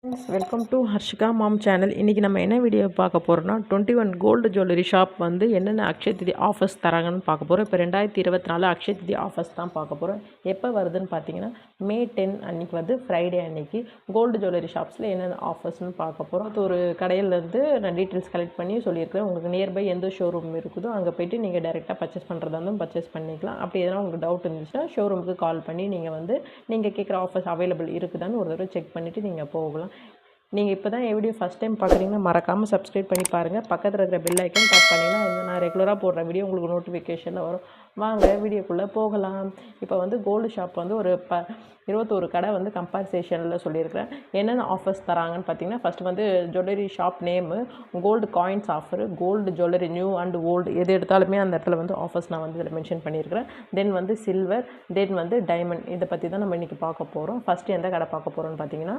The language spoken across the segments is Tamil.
Welcome to Harshika mom channel. இன்றைக்கி நம்ம என்ன வீடியோ பார்க்க போகிறோம்னா 21 கோல்டு ஜுவல்லரி ஷாப் வந்து என்னென்ன அக்ஷய திதி ஆஃபர்ஸ் தராங்கன்னு பார்க்க போகிறோம். இப்போ 2024 அக்ஷய திதி ஆஃபர்ஸ் தான் பார்க்க போகிறோம். எப்போ வருதுன்னு பார்த்தீங்கன்னா May 10 அன்றைக்கி வந்து ஃப்ரைடே அன்றைக்கி கோல்டு ஜுவல்லரி ஷாப்ஸில் என்னென்ன ஆஃபர்ஸ்னு பார்க்க போகிறோம். அது ஒரு கடையிலேருந்து நான் டீட்டெயில்ஸ் கலெக்ட் பண்ணி சொல்லியிருக்கிறேன். உங்களுக்கு நியர்பை எந்த ஷோரூம் இருக்குதோ அங்கே போய்ட்டு நீங்கள் டேரெக்டாக பர்ச்சேஸ் பண்ணுறதா இருந்தாலும் பர்ச்சேஸ் பண்ணிக்கலாம். அப்படி எதனா உங்களுக்கு டவுட் இருந்துச்சுன்னா ஷோரூமுக்கு கால் பண்ணி நீங்கள் கேட்குற ஆஃபர்ஸ் அவைலபிள் இருக்குதான்னு ஒரு தடவை செக் பண்ணிவிட்டு நீங்கள் போகலாம். நீங்கள் இப்போ தான் என் வீடியோ ஃபஸ்ட் டைம் பார்க்குறீங்கன்னா மறக்காமல் சப்ஸ்கிரைப் பண்ணி பாருங்கள். பக்கத்தில் இருக்கிற பெல் ஐக்கன் டேப் பண்ணிங்கன்னா நான் ரெகுலராக போடுற வீடியோ உங்களுக்கு நோட்டிஃபிகேஷனில் வரும். வாங்க வீடியோக்குள்ளே போகலாம். இப்போ வந்து கோல்டு ஷாப் வந்து ஒரு 21 கடை வந்து கம்பேரிசேஷனில் சொல்லியிருக்கிறேன். என்னென்ன ஆஃபர்ஸ் தராங்கன்னு பார்த்தீங்கன்னா ஃபஸ்ட்டு வந்து jewellery shop name, gold coins offer, gold jewellery new and old எது எடுத்தாலுமே அந்த இடத்துல வந்து ஆஃபர்ஸ் நான் வந்து இதில் மென்ஷன் பண்ணியிருக்கிறேன். தென் வந்து சில்வர், தென் வந்து டைமண்ட், இதை பற்றி தான் நம்ம இன்றைக்கி பார்க்க போகிறோம். ஃபஸ்ட்டு எந்த கடை பார்க்க போகிறோன்னு பார்த்தீங்கன்னா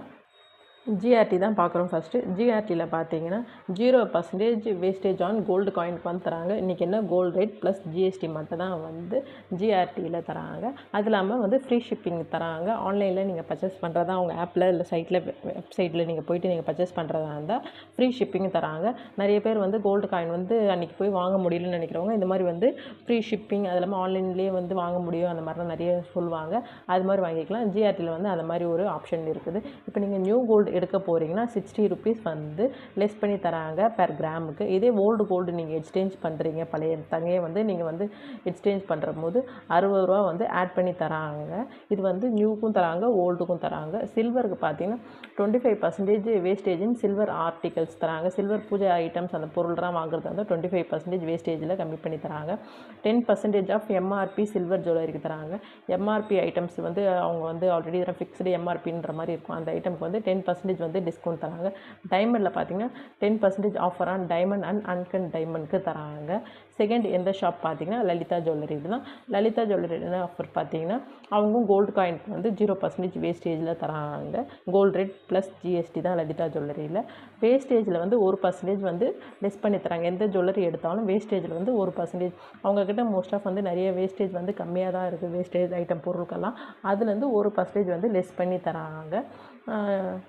ஜிஆர்டி தான் பார்க்குறோம். ஃபஸ்ட்டு ஜிஆர்டியில் பார்த்தீங்கன்னா 0% வேஸ்டேஜ் ஆன் கோல்டு காயினுக்கு வந்து தராங்க. இன்றைக்கி என்ன கோல்டு ரேட் ப்ளஸ் ஜிஎஸ்டி மட்டும் தான் வந்து ஜிஆர்டியில் தராங்க. அது இல்லாமல் வந்து ஃப்ரீ ஷிப்பிங் தராங்க. ஆன்லைனில் நீங்கள் பர்ச்சேஸ் பண்ணுறதா அவங்க ஆப்பில் இல்லை வெப்சைட்டில் நீங்கள் போய்ட்டு நீங்கள் பர்ச்சேஸ் பண்ணுறதா இருந்தால் ஃப்ரீ ஷிப்பிங் தராங்க. நிறைய பேர் வந்து கோல்டு காயின் வந்து அன்றைக்கி போய் வாங்க முடியலன்னு நினைக்கிறவங்க இந்த மாதிரி வந்து ஃப்ரீ ஷிப்பிங் அது இல்லாமல் ஆன்லைன்லேயே வந்து வாங்க முடியும் அந்த மாதிரிலாம் நிறைய சொல்லுவாங்க. அது மாதிரி வாங்கிக்கலாம். ஜிஆர்டியில் வந்து அந்த மாதிரி ஒரு ஆப்ஷன் இருக்குது. இப்போ நீங்கள் நியூ கோல்டு எடுக்க போகிறீங்கன்னா 60 rupees வந்து லெஸ் பண்ணி தராங்க பெர் கிராமுக்கு. இதே ஓல்டு கோல்டு நீங்கள் எக்ஸ்சேஞ்ச் பண்ணுறீங்க, பழைய தங்கையை வந்து நீங்கள் வந்து எக்ஸ்சேஞ்ச் பண்ணுற போது 60 ரூபா வந்து ஆட் பண்ணி தராங்க. இது வந்து நியூக்கும் தராங்க, ஓல்டுக்கும் தராங்க. சில்வருக்கு பார்த்தீங்கன்னா 25% வேஸ்டேஜ் இன் சில்வர் ஆர்டிகல்ஸ் தராங்க. சில்வர் பூஜை ஐட்டம்ஸ் அந்த பொருள்லாம் வாங்குறது வந்து 25% வேஸ்டேஜில் கம்மி பண்ணி தராங்க. 10% ஆஃப் எம்ஆர்பி சில்வர் ஜுவல்லரிக்கு தராங்க. எம்ஆர்பி ஐட்டம்ஸ் வந்து அவங்க வந்து ஆல்ரெடி இதில் ஃபிக்ஸ்டு எம்ஆர்பின்ற மாதிரி இருக்கும். அந்த ஐட்டம்க்கு வந்து 10% வந்து டிஸ்கவுண்ட் தராங்க. டைமண்டில் பார்த்தீங்கன்னா 10% ஆஃபர் ஆன் டைமண்ட் அண்ட் அன்கன் டைமண்ட்க்கு தராங்க. செகண்ட் எந்த ஷாப் பார்த்தீங்கன்னா லலிதா ஜுவல்லரி. இதுதான் லலிதா ஜுவல்லரி என்ன ஆஃபர் பார்த்தீங்கன்னா அவங்க கோல்டு காயினுக்கு வந்து 0% வேஸ்டேஜில் தராங்க. கோல்டு ரேட் ப்ளஸ் ஜிஎஸ்டி தான் லலிதா ஜுவல்லரியில். வேஸ்டேஜில் வந்து 1% வந்து லெஸ் பண்ணி தராங்க. எந்த ஜுவல்லரி எடுத்தாலும் வேஸ்டேஜில் வந்து 1%. அவங்கக்கிட்ட மோஸ்ட் ஆஃப் வந்து நிறைய வேஸ்டேஜ் வந்து கம்மியாக தான் இருக்குது. வேஸ்டேஜ் ஐட்டம் பொருட்கள்லாம் அதுலேருந்து 1% வந்து லெஸ் பண்ணி தராங்க.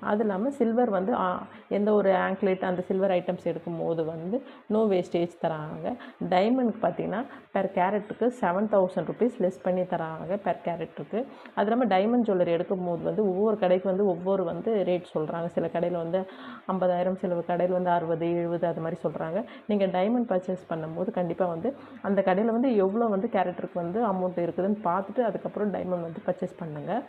அது இல்லாமல் சில்வர் வந்து எந்த ஒரு ஆங்க்லேட் அந்த சில்வர் ஐட்டம்ஸ் எடுக்கும்போது வந்து நோ வேஸ்டேஜ் தராங்க. டைமண்ட்க்கு பார்த்திங்கன்னா பெர் கேரட்டுக்கு 7000 rupees லெஸ் பண்ணி தராங்க பெர் கேரட்டுக்கு. அது இல்லாமல் டைமண்ட் ஜுவல்லரி எடுக்கும்போது வந்து ஒவ்வொரு கடைக்கு வந்து ஒவ்வொரு வந்து ரேட் சொல்கிறாங்க. சில கடையில் வந்து 50,000, சில கடையில் வந்து 60, 70 அது மாதிரி சொல்கிறாங்க. நீங்கள் டைமண்ட் பர்ச்சேஸ் பண்ணும்போது கண்டிப்பாக வந்து அந்த கடையில் வந்து எவ்வளோ வந்து கேரட்டுக்கு வந்து அமௌண்ட் இருக்குதுன்னு பார்த்துட்டு அதுக்கப்புறம் டைமண்ட் வந்து பர்ச்சேஸ் பண்ணுங்கள்.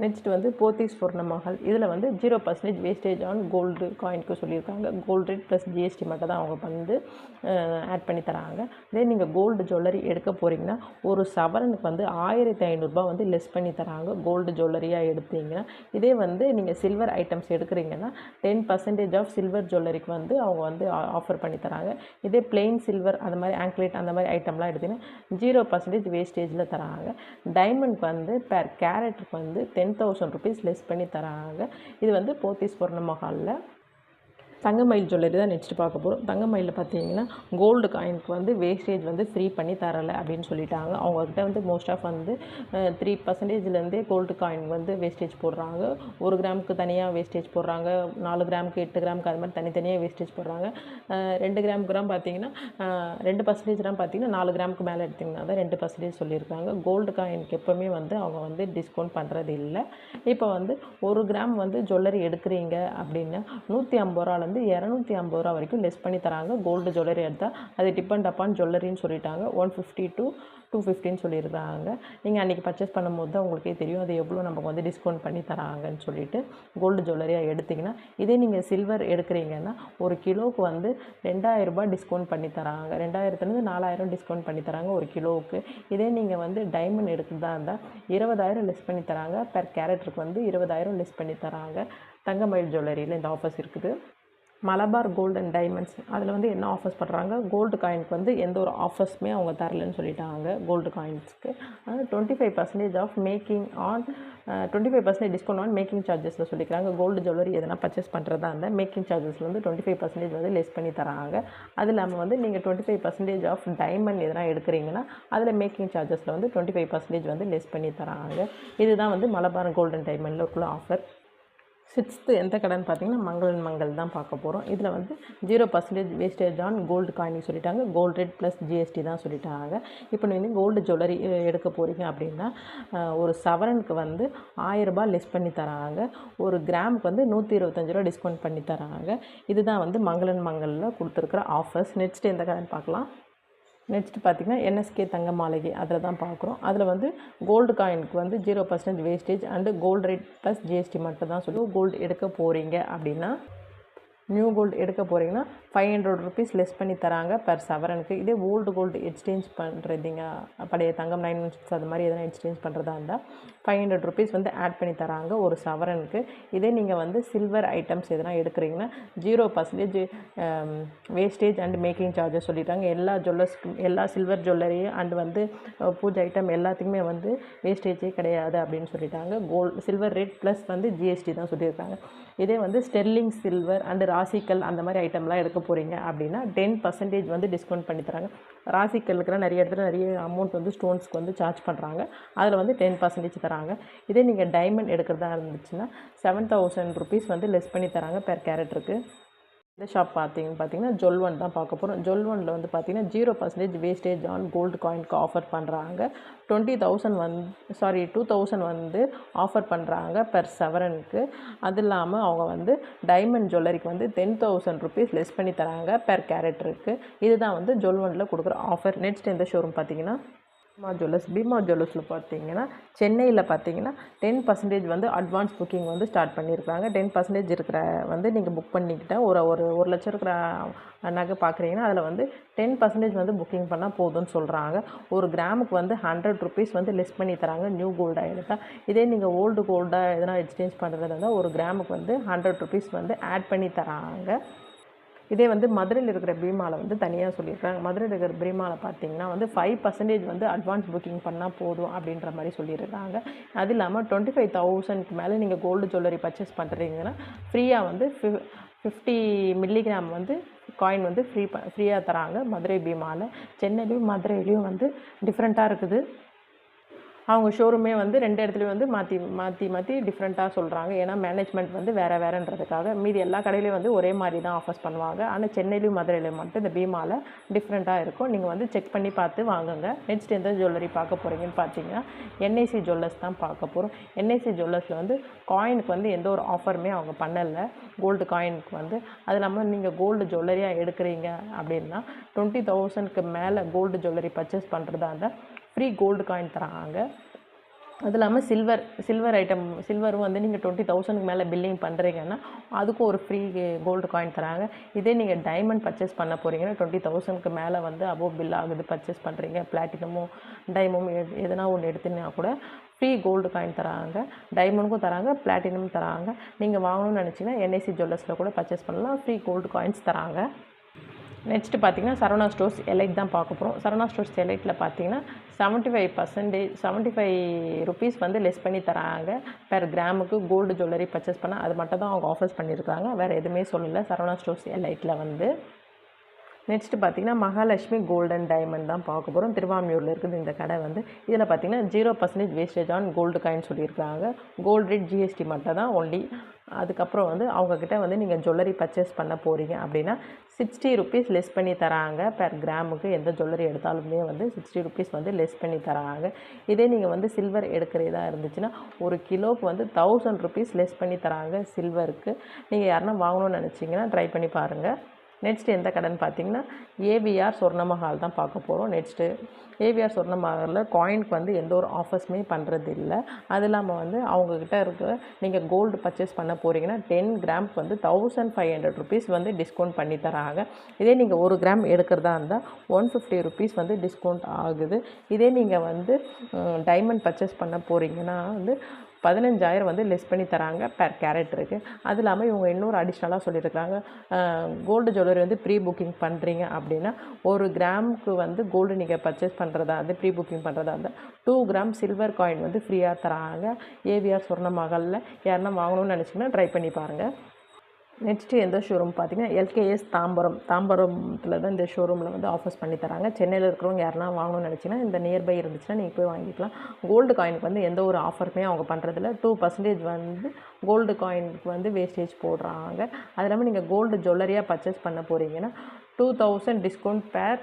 நெக்ஸ்ட் வந்து போத்தீஸ் பொர்ணமஹால். இதில் வந்து 0% வேஸ்டேஜ் ஆன் கோல்டு காயினுக்கு சொல்லியிருக்காங்க. கோல்டு ரேட் ப்ளஸ் ஜிஎஸ்டி மட்டும் தான் அவங்க வந்து ஆட் பண்ணி தராங்க. இதே நீங்கள் கோல்டு ஜுவல்லரி எடுக்க போகிறீங்கன்னா ஒரு சவரனுக்கு வந்து 1500 ரூபாய் வந்து லெஸ் பண்ணி தராங்க கோல்டு ஜுவல்லரியாக எடுத்தீங்கன்னா. இதே வந்து நீங்கள் சில்வர் ஐட்டம்ஸ் எடுக்கிறீங்கன்னா 10% ஆஃப் சில்வர் ஜுவல்லரிக்கு வந்து அவங்க வந்து ஆஃபர் பண்ணி தராங்க. இதே பிளெயின் சில்வர் அந்த மாதிரி ஆங்க்லேட் அந்த மாதிரி ஐட்டம்லாம் எடுத்திங்கன்னா 0% வேஸ்டேஜில் தராங்க. டைமண்ட்க்கு வந்து பெர் கேரட்டுக்கு வந்து 10,000 rupees லெஸ் பண்ணி தராங்க. இது வந்து போத்தீஸ் பொர்ணமஹாலில். தங்கமயில் ஜுவல்லரி தான் நெக்ஸ்ட் பார்க்க போகிறோம். தங்கமயிலில் பார்த்தீங்கன்னா கோல்டு காயினுக்கு வந்து வேஸ்டேஜ் வந்து ஃப்ரீ பண்ணி தரலை அப்படின்னு சொல்லிட்டாங்க. அவங்கக்கிட்ட வந்து மோஸ்ட் ஆஃப் வந்து 3%லேருந்தே கோல்டு காயின் வந்து வேஸ்டேஜ் போடுறாங்க. 1 கிராமுக்கு தனியாக வேஸ்டேஜ் போடுறாங்க, 4 கிராமுக்கு 8 கிராமுக்கு அது மாதிரி தனித்தனியாக வேஸ்டேஜ் போடுறாங்க. 2 கிராம் பார்த்தீங்கன்னா 2% பார்த்தீங்கன்னா 4 கிராமுக்கு மேலே எடுத்திங்கன்னா தான் 2% சொல்லியிருக்காங்க. கோல்டு காயினுக்கு எப்போவுமே வந்து அவங்க வந்து டிஸ்கவுண்ட் பண்ணுறது இல்லை. இப்போ வந்து 1 கிராம் வந்து ஜுவல்லரி எடுக்கிறீங்க அப்படின்னா 150 ரூபாலேருந்து 250 ரூபா வரைக்கும் லெஸ் பண்ணி தராங்க. கோல்டு ஜுவல்லரி எடுத்தால் அது டிபெண்ட் அப்பான் ஜுவல்லரின்னு சொல்லிட்டாங்க. 150 to 250 சொல்லியிருக்காங்க. நீங்கள் அன்றைக்கி பர்ச்சேஸ் பண்ணும்போது தான் உங்களுக்கே தெரியும் அது எவ்வளோ நமக்கு வந்து டிஸ்கவுண்ட் பண்ணி தராங்கன்னு சொல்லிட்டு. கோல்டு ஜுவல்லரியாக எடுத்திங்கன்னா இதே நீங்கள் சில்வர் எடுக்கிறீங்கன்னா ஒரு கிலோவுக்கு வந்து 2000 ரூபாய் டிஸ்கவுண்ட் பண்ணி தராங்க. 2000லேருந்து 4000 டிஸ்கவுண்ட் பண்ணி தராங்க ஒரு கிலோவுக்கு. இதே நீங்கள் வந்து டைமண்ட் எடுக்கிறதா இருந்தால் 20,000 லெஸ் பண்ணி தராங்க. பெர் கேரட்டுக்கு வந்து 20,000 லெஸ் பண்ணி தராங்க. தங்கமயில் ஜுவல்லரியில் இந்த ஆஃபர்ஸ் இருக்குது. மலபார் கோல்டு அண்ட் டைமண்ட்ஸ் அதில் வந்து என்ன ஆஃபர்ஸ் பண்ணுறாங்க, கோல்டு காயினுக்கு வந்து எந்த ஒரு ஆஃபர்ஸுமே அவங்க தரலன்னு சொல்லிட்டாங்க. கோல்டு காயின்ஸ்க்கு 25% off making on 25% discount on making சார்ஜஸில் சொல்லிக்கிறாங்க. கோல்டு ஜுவல்லரி எதனா பர்ச்சேஸ் பண்ணுறதா இருந்தால் மேக்கிங் சார்ஜஸில் வந்து 25% வந்து லெஸ் பண்ணி தராங்க. அது இல்லாமல் வந்து நீங்கள் 25% ஆஃப் டைமண்ட் எதனா எடுக்கிறீங்கன்னா அதில் மேக்கிங் சார்ஜஸில் வந்து 25% வந்து லெஸ் பண்ணி தராங்க. இதுதான் வந்து மலபார் கோல்டு அண்ட் டைமண்டில் உள்ள ஆஃபர். சிக்ஸ்த்து எந்த கடைன்னு பார்த்தீங்கன்னா மங்களன் மங்கள் தான் பார்க்க போகிறோம். இதில் வந்து 0% வேஸ்டேஜ் ஆன் கோல்டு காயின் சொல்லிட்டாங்க. கோல்டு ரேட் ப்ளஸ் ஜிஎஸ்டி தான் சொல்லிட்டாங்க. இப்போ நீங்கள் கோல்டு ஜுவல்லரி எடுக்க போகிறீங்க அப்படின்னா ஒரு சவரனுக்கு வந்து ₹1000 லெஸ் பண்ணி தராங்க. ஒரு கிராமுக்கு வந்து ₹125 டிஸ்கவுண்ட் பண்ணி தராங்க. இதுதான் வந்து மங்களன் மங்களில் கொடுத்துருக்குற ஆஃபர்ஸ். நெக்ஸ்ட் எந்த கடைன்னு பார்க்கலாம். நெக்ஸ்ட் பார்த்திங்கன்னா என்எஸ்கே தங்க மாளிகை அதில் தான் பார்க்குறோம். அதில் வந்து கோல்டு காயினுக்கு வந்து 0% wastage and gold rate plus GST மட்டும் தான் சொல்லி கோல்டு எடுக்க போகிறீங்க அப்படின்னா நியூ கோல்டு எடுக்க போகிறீங்கன்னா ₹500 லெஸ் பண்ணி தராங்க பெர் சவரனுக்கு. இதே ஓல்டு கோல்டு எக்ஸ்சேஞ்ச் பண்ணுறீங்க, பழைய தங்கம் 916 அது மாதிரி எதனா எக்ஸ்சேஞ்ச் பண்ணுறதா இருந்தால் ₹500 வந்து ஆட் பண்ணி தராங்க ஒரு சவரனுக்கு. இதே நீங்கள் வந்து சில்வர் ஐட்டம்ஸ் எதனா எடுக்கிறீங்கன்னா 0% வேஸ்டேஜ் அண்ட் மேக்கிங் சார்ஜஸ் சொல்லிட்டாங்க. எல்லா ஜுவல்லர்ஸ்க்கும் எல்லா சில்வர் ஜுவல்லரியும் அண்ட் வந்து பூஜை ஐட்டம் எல்லாத்துக்குமே வந்து வேஸ்டேஜே கிடையாது அப்படின்னு சொல்லிட்டாங்க. சில்வர் ரேட் ப்ளஸ் வந்து ஜிஎஸ்டி தான் சொல்லியிருக்காங்க. இதே வந்து ஸ்டெர்லிங் சில்வர் அண்டு ராசிக்கல் அந்த மாதிரி ஐட்டம்லாம் எடுக்க போகிறீங்க அப்படின்னா 10% வந்து டிஸ்கவுண்ட் பண்ணி தராங்க. ராசிக்கலுக்குலாம் நிறைய இடத்துல நிறைய அமௌண்ட் வந்து ஸ்டோன்ஸ்க்கு வந்து சார்ஜ் பண்ணுறாங்க. அதில் வந்து 10% தராங்க. இதே நீங்கள் டைமண்ட் எடுக்கிறதா இருந்துச்சுன்னா ₹7,000 வந்து லெஸ் பண்ணி தராங்க பெர் கேரட்டுக்கு. இந்த ஷாப் பார்த்தீங்கன்னா ஜொல்வன் தான் பார்க்க போகிறோம். ஜொல்வனில் வந்து பார்த்தீங்கன்னா 0% வேஸ்டேஜ் ஆன் கோல்டு காயினுக்கு ஆஃபர் பண்ணுறாங்க. 2000 வந்து ஆஃபர் பண்ணுறாங்க பெர் சவரனுக்கு. அது இல்லாமல் அவங்க வந்து டைமண்ட் ஜுவல்லரிக்கு வந்து ₹10,000 லெஸ் பண்ணி தராங்க பெர் கேரட்டுக்கு. இதுதான் வந்து ஜொல்வனில் கொடுக்குற ஆஃபர். நெக்ஸ்ட் எந்த ஷோரூம் பார்த்தீங்கன்னா பீமா ஜுவல்லர்ஸில் பார்த்தீங்கன்னா சென்னையில் பார்த்தீங்கன்னா 10% வந்து அட்வான்ஸ் புக்கிங் வந்து ஸ்டார்ட் பண்ணியிருக்காங்க. 10% இருக்கிற வந்து நீங்கள் புக் பண்ணிக்கிட்டால் ஒரு லட்சம் இருக்கிற நகை பார்க்குறீங்கன்னா அதில் வந்து 10% வந்து புக்கிங் பண்ணால் போதும்னு சொல்கிறாங்க. ஒரு கிராமுக்கு வந்து ₹100 வந்து லெஸ் பண்ணி தராங்க நியூ கோல்டாக எடுத்தால். இதே நீங்கள் ஓல்டு கோல்டாக எதனா எக்ஸ்சேஞ்ச் பண்ணுறதா இருந்தால் ஒரு கிராமுக்கு வந்து ₹100 வந்து ஆட் பண்ணி தராங்க. இதே வந்து மதுரையில் இருக்கிற பீமாவில் வந்து தனியாக சொல்லியிருக்காங்க. மதுரையில் இருக்கிற பீமாவில் பார்த்தீங்கன்னா வந்து 5% வந்து அட்வான்ஸ் புக்கிங் பண்ணால் போதும் அப்படின்ற மாதிரி சொல்லியிருக்காங்க. அது இல்லாமல் 25,000க்கு மேலே நீங்கள் கோல்டு ஜுவல்லரி பர்ச்சேஸ் பண்ணுறீங்கன்னா ஃப்ரீயாக வந்து 50 மில்லிகிராம் வந்து காயின் வந்து ஃப்ரீயாக தராங்க மதுரை பீமாவில். சென்னையிலையும் மதுரையிலையும் வந்து டிஃப்ரெண்ட்டாக இருக்குது. அவங்க ஷோரூமே வந்து 2 இடத்துலையும் வந்து மாற்றி டிஃப்ரெண்ட்டாக சொல்கிறாங்க. ஏன்னா மேனேஜ்மெண்ட் வந்து வேறுன்றதுக்காக. மீதி எல்லா கடையிலையும் வந்து ஒரே மாதிரி தான் ஆஃபர்ஸ் பண்ணுவாங்க. ஆனால் சென்னையிலையும் மதுரையிலையும் மட்டும் இந்த பீமாவில் டிஃப்ரெண்ட்டாக இருக்கும். நீங்கள் வந்து செக் பண்ணி பார்த்து வாங்குங்க. நெக்ஸ்ட் எந்த ஜுவல்லரி பார்க்க போகிறீங்கன்னு பார்த்தீங்கன்னா என்ஐசி ஜுவல்லர்ஸ் தான் பார்க்க போகிறோம். என்ஐசி ஜுவல்லர்ஸில் வந்து காயினுக்கு வந்து எந்த ஒரு ஆஃபருமே அவங்க பண்ணலை கோல்டு காயினுக்கு வந்து. அது இல்லாமல் நீங்கள் கோல்டு ஜுவல்லரியாக எடுக்கிறீங்க அப்படின்னா 20,000க்கு மேலே கோல்டு ஜுவல்லரி பர்ச்சேஸ் பண்ணுறதா இருந்தால் ஃப்ரீ கோல்டு காயின் தராங்க. அது இல்லாமல் சில்வரும் வந்து நீங்கள் 20,000க்கு மேலே பில்லிங் பண்ணுறீங்கன்னா அதுக்கும் ஒரு ஃப்ரீ கோல்டு காயின் தராங்க. இதே நீங்கள் டைமண்ட் பர்ச்சேஸ் பண்ண போகிறீங்கன்னா 20,000க்கு மேலே வந்து அபோவ் பில் ஆகுது பர்ச்சேஸ் பண்ணுறீங்க, பிளாட்டினமும் டைமண்டும் எதனா ஒன்று எடுத்துனா கூட ஃப்ரீ கோல்டு காயின் தராங்க. டைமண்டுக்கும் தராங்க, பிளாட்டினமும் தராங்க. நீங்கள் வாங்கணும்னு நினச்சிங்கன்னா என்ஐசி ஜுவல்லர்ஸில் கூட பர்ச்சேஸ் பண்ணலாம், ஃப்ரீ கோல்டு காயின்ஸ் தராங்க. நெக்ஸ்ட்டு பார்த்தீங்கன்னா சரவணா ஸ்டோர்ஸ் எலைட் தான் பார்க்க போகிறோம். சரவணா ஸ்டோர்ஸ் எலைட்டில் பார்த்தீங்கன்னா 75% வந்து லெஸ் பண்ணி தராங்க பெர் கிராமுக்கு கோல்டு ஜுவல்லரி பர்ச்சேஸ் பண்ணால். அது மட்டும் தான் அவங்க ஆஃபர்ஸ் பண்ணியிருக்காங்க, வேறு எதுவுமே சொல்லலை சரவணா ஸ்டோர்ஸ் எலைட்டில் வந்து. நெக்ஸ்ட்டு பார்த்திங்கன்னா மகாலட்சுமி கோல்டன் டைமண்ட் தான் பார்க்க போகிறோம். திருவாமியூரில் இருக்குது இந்த கடை வந்து. இதில் பார்த்திங்கன்னா 0% வேஸ்டேஜ் ஆன் கோல்டு காயின் சொல்லியிருக்காங்க. கோல்டு ரேட் ஜிஎஸ்டி மட்டும் தான் ஒன்லி. அதுக்கப்புறம் வந்து அவங்கக்கிட்ட வந்து நீங்கள் ஜுவல்லரி பர்ச்சேஸ் பண்ண போகிறீங்க அப்படின்னா ₹60 லெஸ் பண்ணி தராங்க பெர் கிராமுக்கு. எந்த ஜுவல்லரி எடுத்தாலுமே வந்து ₹60 வந்து லெஸ் பண்ணி தராங்க. இதே நீங்கள் வந்து சில்வர் எடுக்கிறதா இருந்துச்சுன்னா ஒரு கிலோவுக்கு வந்து ₹1,000 லெஸ் பண்ணி தராங்க சில்வருக்கு. நீங்கள் யாருன்னா வாங்கணும்னு நினச்சிங்கன்னா ட்ரை பண்ணி பாருங்கள். நெக்ஸ்ட் எந்த கடைன்னு பார்த்தீங்கன்னா ஏவிஆர் சொர்ணமஹால் தான் பார்க்க போகிறோம். நெக்ஸ்ட்டு ஏவிஆர் சொர்ணமஹாலில் காயினுக்கு வந்து எந்த ஒரு ஆஃபர்ஸுமே பண்ணுறது இல்லை. அது இல்லாமல் வந்து அவங்கக்கிட்ட இருக்க நீங்கள் கோல்டு பர்ச்சேஸ் பண்ண போகிறீங்கன்னா 10 கிராமுக்கு வந்து ₹1,500 வந்து டிஸ்கவுண்ட் பண்ணி தராங்க. இதே நீங்கள் 1 கிராம் எடுக்கிறதா இருந்தால் ₹150 வந்து டிஸ்கவுண்ட் ஆகுது. இதே நீங்கள் வந்து டைமண்ட் பர்ச்சேஸ் பண்ண போகிறீங்கன்னா வந்து 15,000 வந்து லெஸ் பண்ணி தராங்க பெர் கேரட்டுக்கு. அது இல்லாமல் இவங்க இன்னொரு அடிஷ்னலாக சொல்லியிருக்காங்க, கோல்டு ஜுவல்லரி வந்து ப்ரீ புக்கிங் பண்ணுறீங்க அப்படின்னா 1 கிராமுக்கு வந்து கோல்டு நீங்கள் பர்ச்சேஸ் பண்ணுறதா வந்து ப்ரீ புக்கிங் பண்ணுறதா இருந்தால் 2 கிராம் சில்வர் காயின் வந்து ஃப்ரீயாக தராங்க. ஏவிஆர் சொர்ணமஹாலில் யாருன்னா வாங்கணும்னு நினச்சிங்கன்னா ட்ரை பண்ணி பாருங்கள். நெக்ஸ்ட்டு எந்த ஷோரூம் பார்த்தீங்கன்னா எல்கேஎஸ் தாம்பரத்தில் தான் இந்த ஷோரூமில் வந்து ஆஃபர்ஸ் பண்ணி தராங்க. சென்னையில் இருக்கிறவங்க யாருன்னா வாங்கணும்னு நினச்சிங்கன்னா இந்த நியர்பை இருந்துச்சுன்னா நீங்கள் போய் வாங்கிக்கலாம். கோல்டு காயினுக்கு வந்து எந்த ஒரு ஆஃபருமே அவங்க பண்ணுறதில்ல. 2% வந்து கோல்டு காயினுக்கு வந்து வேஸ்டேஜ் போடுறாங்க. அது இல்லாமல் நீங்கள் கோல்டு ஜுவல்லரியாக பர்ச்சேஸ் பண்ண போகிறீங்கன்னா 2000 டிஸ்கவுண்ட் பேர்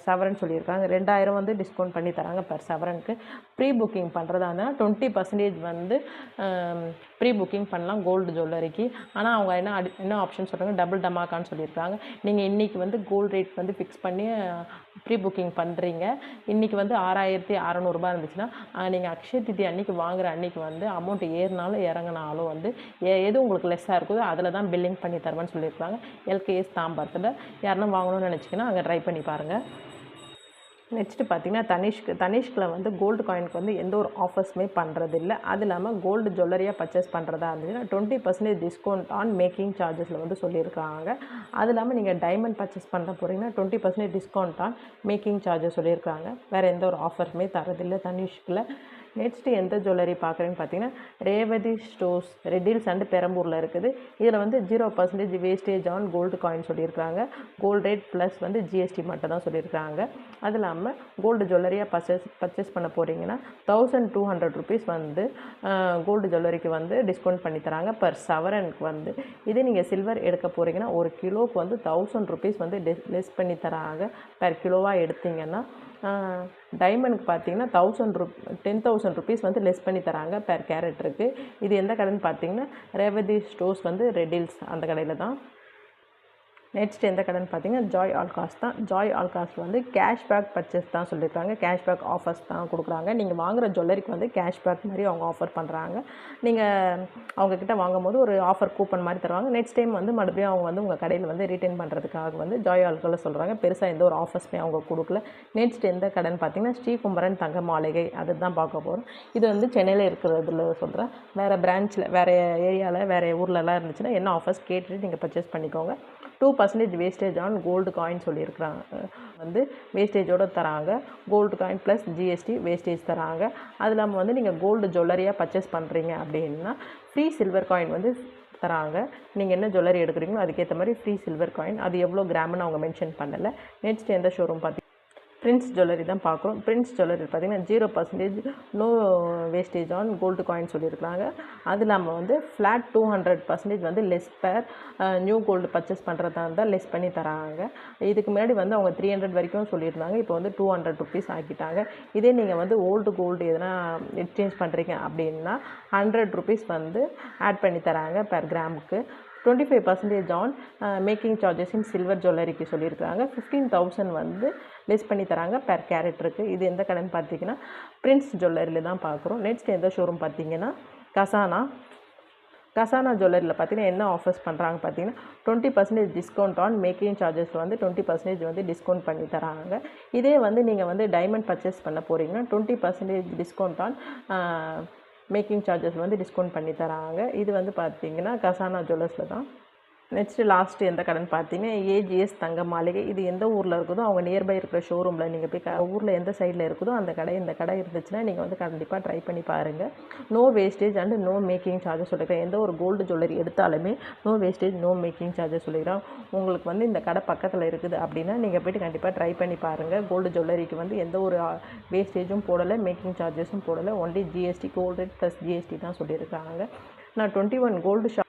சவரன் சொல்லியிருக்காங்க. 2000 வந்து டிஸ்கவுண்ட் பண்ணி தராங்க பெர் சவரனுக்கு. ப்ரீ புக்கிங் பண்ணுறதா இருந்தால் 20% வந்து ப்ரீ புக்கிங் பண்ணலாம் கோல்டு ஜுவல்லரிக்கு. ஆனால் அவங்க என்ன ஆப்ஷன் சொல்கிறாங்க, டபுள் டமாக்கான்னு சொல்லியிருக்காங்க. நீங்கள் இன்றைக்கி வந்து கோல்டு ரேட் வந்து ஃபிக்ஸ் பண்ணி ப்ரீ புக்கிங் பண்ணுறீங்க. இன்றைக்கி வந்து 6600 இருந்துச்சுன்னா நீங்கள் அக்ஷய திதி அன்றைக்கி வாங்குகிற அன்றைக்கி வந்து அமௌண்ட் ஏறினாலும் இறங்கினாலும் வந்து எது உங்களுக்கு லெஸ்ஸாக இருக்குதோ அதில் தான் பில்லிங் பண்ணி தருவேன்னு சொல்லியிருக்காங்க. எல்கேஎஸ் தாம்பரத்தில் யாருன்னா வாங்கணும்னு நினச்சிங்கன்னா அங்கே ட்ரை பண்ணி பாருங்கள். நெக்ஸ்ட்டு பார்த்திங்கன்னா தனிஷ்கில் வந்து கோல்டு காயினுக்கு வந்து எந்த ஒரு ஆஃபர்ஸுமே பண்ணுறதில்ல. அது இல்லாமல் கோல்டு ஜுவல்லரியாக பர்ச்சேஸ் பண்ணுறதா இருந்துச்சுன்னா 20% டிஸ்கவுண்ட் ஆன் மேக்கிங் சார்ஜஸில் வந்து சொல்லியிருக்காங்க. அது இல்லாமல் நீங்கள் டைமண்ட் பர்ச்சேஸ் பண்ண போகிறீங்கன்னா 20% டிஸ்கவுண்ட் ஆன் மேக்கிங் சார்ஜஸ் சொல்லியிருக்காங்க. வேறு எந்த ஒரு ஆஃபருமே தரதில்லை தனிஷ்கில். நெக்ஸ்ட்டு எந்த ஜுவல்லரி பார்க்குறேன்னு பார்த்தீங்கன்னா ரேவதி ஸ்டோர்ஸ் ரெட்டில்ஸ் அண்டு பெரம்பூரில் இருக்குது. இதில் வந்து 0% வேஸ்டேஜ் ஆன் கோல்டு காயின் சொல்லியிருக்காங்க. கோல்டு ரேட் ப்ளஸ் வந்து ஜிஎஸ்டி மட்டும் தான் சொல்லியிருக்காங்க. அது இல்லாமல் கோல்டு ஜுவல்லரியாக பர்ச்சேஸ் பண்ண போகிறீங்கன்னா 1200 ருபீஸ் வந்து கோல்டு ஜுவல்லரிக்கு வந்து டிஸ்கவுண்ட் பண்ணி தராங்க பர் சவரனுக்கு வந்து. இதே நீங்கள் சில்வர் எடுக்க போகிறீங்கன்னா 1 கிலோவுக்கு வந்து 1000 ருபீஸ் வந்து லெஸ் பண்ணி தராங்க பெர் கிலோவாக எடுத்திங்கன்னா. டைமண்டுக்கு பார்த்தீங்கன்னா 10,000 ருபீஸ் வந்து லெஸ் பண்ணி தராங்க பெர் கேரட்டுக்கு. இது எந்த கடைன்னு பார்த்தீங்கன்னா ரேவதி ஸ்டோர்ஸ் வந்து ரெட்டில்ஸ் அந்த கடையில் தான். நெக்ஸ்ட் எந்த கடைன்னு பார்த்தீங்கன்னா ஜாய் ஆல்காஸ் தான். ஜாய் ஆல்காஸ் வந்து கேஷ்பேக் பர்ச்சேஸ் தான் சொல்லியிருக்காங்க. கேஷ்பேக் ஆஃபர்ஸ் தான் கொடுக்குறாங்க. நீங்கள் வாங்குகிற ஜுவல்லரிக்கு வந்து கேஷ்பேக் மாதிரி அவங்க ஆஃபர் பண்ணுறாங்க. நீங்கள் அவங்கக்கிட்ட வாங்கும் போது ஒரு ஆஃபர் கூப்பன் மாதிரி தருவாங்க. நெக்ஸ்ட் டைம் வந்து மறுபடியும் அவங்க வந்து உங்கள் கடையில் வந்து ரீட்டைன் பண்ணுறதுக்காக வந்து ஜாய் ஆல்காஸில் சொல்கிறாங்க. பெருசாக எந்த ஒரு ஆஃபர்ஸுமே அவங்க கொடுக்கல. நெக்ஸ்ட் எந்த கடைன்னு பார்த்தீங்கன்னா ஸ்ரீகுமரன் தங்க மாளிகை, அது தான் பார்க்க போகிறோம். இது வந்து சென்னையில் இருக்கிறதுல சொல்கிறேன். வேறு பிரான்ச்சில் வேறு ஏரியாவில் வேறு ஊர்லலாம் இருந்துச்சுன்னா என்ன ஆஃபர்ஸ் கேட்டுட்டு நீங்கள் பர்ச்சேஸ் பண்ணிக்கோங்க. 2% வேஸ்டேஜ் ஆன் கோல்டு காயின் சொல்லியிருக்கிறாங்க. வந்து வேஸ்டேஜோடு தராங்க. Gold coin plus GST wastage தராங்க. அது இல்லாமல் வந்து நீங்கள் கோல்டு ஜுவல்லரியாக பர்ச்சேஸ் பண்ணுறீங்க அப்படின்னா ஃப்ரீ சில்வர் காயின் வந்து தராங்க. நீங்கள் என்ன ஜுவல்லரி எடுக்கிறீங்களோ அதுக்கேற்ற மாதிரி ஃப்ரீ சில்வர் காயின். அது எவ்வளோ கிராம்னு அவங்க மென்ஷன் பண்ணலை. நெக்ஸ்ட் எந்த ஷோரூம் பார்த்தீங்கன்னா பிரின்ஸ் ஜுவல்லரி தான் பார்க்குறோம். பிரின்ஸ் ஜுவல்லரி பார்த்திங்கன்னா 0% no wastage on gold coin சொல்லியிருக்காங்க. அது இல்லாமல் வந்து ஃப்ளாட் 200% வந்து லெஸ் பேர் நியூ கோல்டு பர்ச்சேஸ் பண்ணுறதா இருந்தால் லெஸ் பண்ணி தராங்க. இதுக்கு முன்னாடி வந்து அவங்க 300 வரைக்கும் சொல்லியிருந்தாங்க. இப்போ வந்து 200 ருபீஸ் ஆக்கிட்டாங்க. இதே நீங்கள் வந்து ஓல்டு கோல்டு எதனா எக்ஸ்சேஞ்ச் பண்ணுறீங்க அப்படின்னா 100 ருபீஸ் வந்து ஆட் பண்ணி தராங்க பெர் கிராமுக்கு. 25% on making charges in silver ஜுவல்லரிக்கு சொல்லியிருக்காங்க. 15,000 வந்து லெஸ் பண்ணி தராங்க பெர் கேரட்டுக்கு. இது எந்த கடைன்னு பார்த்தீங்கன்னா பிரின்ஸ் ஜுவல்லரியில் தான் பார்க்குறோம். நெக்ஸ்ட் எந்த ஷோரூம் பார்த்தீங்கன்னா கசானா ஜுவல்லரியில் பார்த்தீங்கன்னா என்ன ஆஃபர்ஸ் பண்ணுறாங்க பார்த்தீங்கன்னா 20% டிஸ்கவுண்ட் ஆன் மேக்கிங் சார்ஜஸ் வந்து 20% வந்து டிஸ்கவுண்ட் பண்ணி தராங்க. இதே வந்து நீங்கள் வந்து டைமண்ட் பர்ச்சேஸ் பண்ண போகிறீங்கன்னா 20% டிஸ்கவுண்ட் ஆன் மேக்கிங் சார்ஜஸ் வந்து டிஸ்கவுண்ட் பண்ணி தராங்க. இது வந்து பார்த்திங்கன்னா கசானா ஜுவல்லர்ஸில் தான். நெக்ஸ்ட்டு லாஸ்ட்டு எந்த கடைன்னு பார்த்தீங்கன்னா ஏஜிஎஸ் தங்க மாளிகை. இது எந்த ஊரில் இருக்குதோ அவங்க நியர்பை இருக்கிற ஷோரூமில் நீங்கள் போய் ஊரில் எந்த சைடில் இருக்குதோ அந்த கடை இந்த கடை இருந்துச்சுன்னா நீங்கள் வந்து கண்டிப்பாக ட்ரை பண்ணி பாருங்கள். No wastage and no making charges சொல்லிக்கிறேன். எந்த ஒரு கோல்டு ஜுவல்லரி எடுத்தாலுமே no wastage no making charges சொல்லிக்கிறோம். உங்களுக்கு வந்து இந்த கடை பக்கத்தில் இருக்குது அப்படின்னா நீங்கள் போய்ட்டு கண்டிப்பாக ட்ரை பண்ணி பாருங்கள். கோல்டு ஜுவல்லரிக்கு வந்து எந்த ஒரு வேஸ்டேஜும் போடலை, மேக்கிங் சார்ஜஸும் போடலை. Only GST gold rate plus GST தான் சொல்லியிருக்காங்க. நான் 21 கோல்டு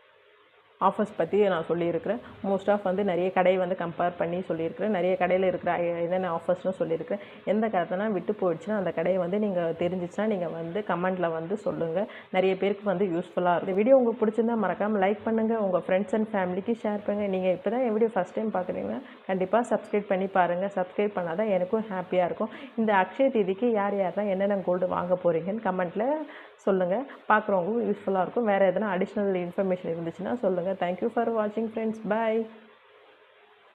ஆஃபர்ஸ் பற்றி நான் சொல்லியிருக்கிறேன். மோஸ்ட் ஆஃப் வந்து நிறைய கடை வந்து கம்பேர் பண்ணி சொல்லியிருக்கிறேன். நிறைய கடையில் இருக்கிற என்னென்ன ஆஃபர்ஸ்னு சொல்லியிருக்கிறேன். எந்த கடைனா விட்டு போயிடுச்சுன்னா அந்த கடையை வந்து நீங்கள் தெரிஞ்சிச்சுன்னா நீங்கள் வந்து கமெண்ட்டில் வந்து சொல்லுங்கள். நிறைய பேருக்கு வந்து யூஸ்ஃபுல்லாக இருக்கும். இந்த வீடியோ உங்களுக்கு பிடிச்சிருந்தா மறக்காமல் லைக் பண்ணுங்கள். உங்கள் ஃப்ரெண்ட்ஸ் அண்ட் ஃபேமிலிக்கு ஷேர் பண்ணுங்கள். நீங்கள் இப்போ தான் என் வீடியோ ஃபஸ்ட் டைம் பார்க்குறீங்கன்னா கண்டிப்பாக சப்ஸ்கிரைப் பண்ணி பாருங்கள். சப்ஸ்கிரைப் பண்ணால் தான் எனக்கும் ஹாப்பியாக இருக்கும். இந்த அக்ஷய தீதிக்கு யார் யாரெல்லாம் என்னென்ன கோல்டு வாங்க போகிறீங்கன்னு கமெண்ட்டில் சொல்லுங்கள். பார்க்குறவங்களுக்கும் யூஸ்ஃபுல்லாக இருக்கும். வேறு எதனா அடிஷ்னல் இன்ஃபர்மேஷன் இருந்துச்சுன்னா சொல்லுங்கள். தேங்க்யூ ஃபார் வாட்சிங் ஃப்ரெண்ட்ஸ். பாய்.